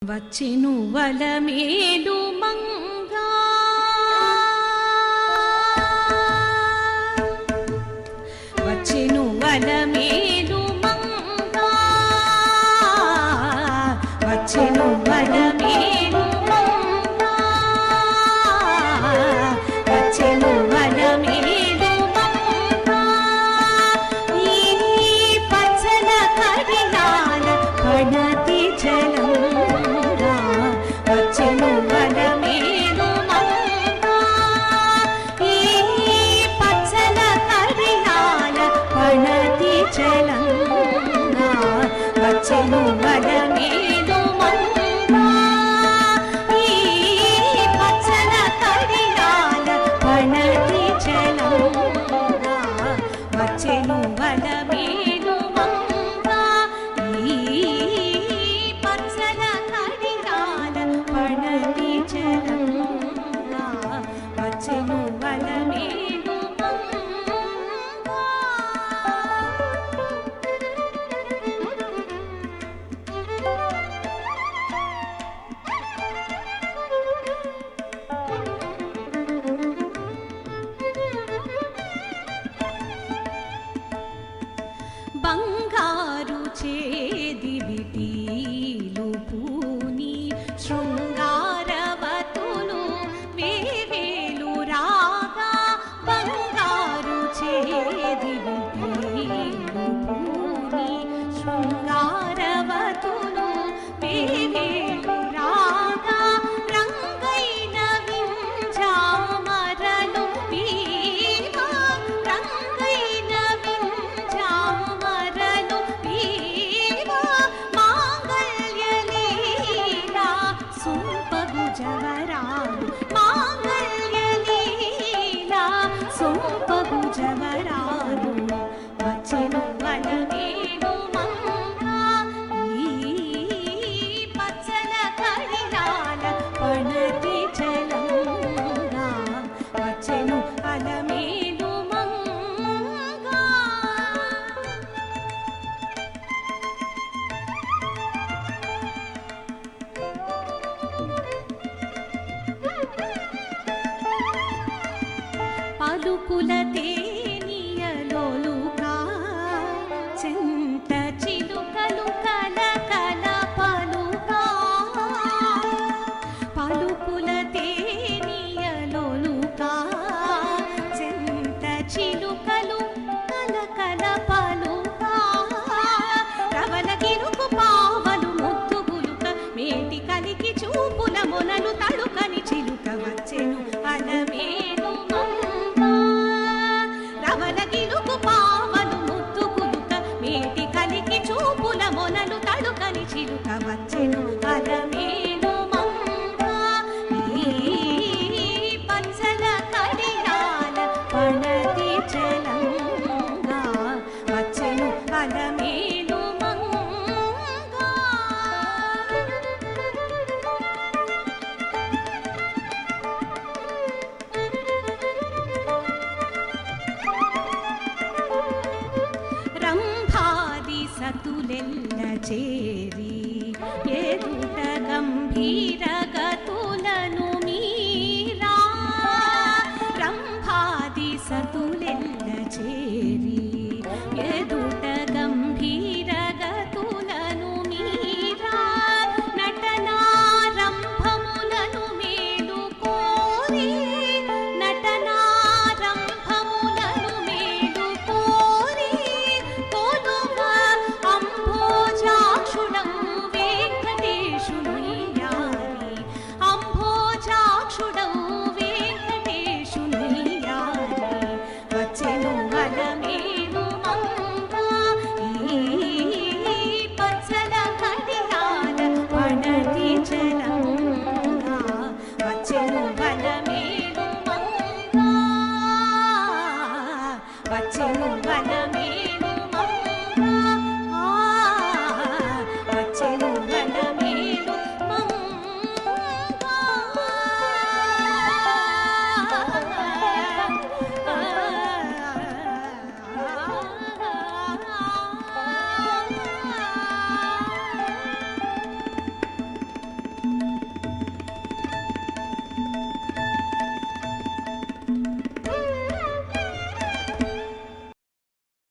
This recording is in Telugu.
వచ్చెను వలమేలు మంగా వచ్చెను వలమేలు మంగా వచ్చెను వలమేలు మంగా వచ్చెను వలమేలు మంగా ఈ పచ్చల కడియాల పడతి జలం వచ్చెను వలమేలు మంగా ఈ పచ్చల కడియాల పడతి జలం వచ్చెను వలమేలు మంగా ఈ పచ్చల కడియాల పడతి జలం వచ్చెను వలమేలు మంగా ఈ పచ్చల కడియాల పడతి జలం వచ్చెను వలమేలు మంగా. బంగారు చేది విటీలు పూని శృంగారవతులు వేవేలు రాగా బంగారు చేది విటీలు పూని శృంగారవతులు వేవేలు రాగా రంగైన వింజామరలు వీవా రంగైన వింజామరలు వీవా మాంగళ్యలీలా సొంపగు జవరాలు మాంగళ్యలీలా సొంపగు జవరాలు వచ్చెను వలమేలు మంగా ఈ పచ్చల కడియాల పడతి జలంగా వచ్చెను వలమేలు మంగా. పలుకుల తేనియలోలుగా చెంత చిలుకలు కలకల పలుగా పలుకుల తేనియలోలుగా చెంత చిలుకలు కలకల పలుగా రవల గిరుకు పావలు ముద్దు గులుక మేటి కలికి చూపుల మొనలు తడుకని చిలుక వచ్చెను వలమేలు మంగా రవల గిరుకు పావలు ముద్దు గులుక మేటి కలికి చూపుల మొనలు తడుకని చిలుక వచ్చెను వలమేలు మంగా ఈ పచ్చల కడియాల పడతి జలంగా వచ్చెను వలమేలు మంగా. రంభాది సతులెల్ల చేరి ఎదుట గంభీర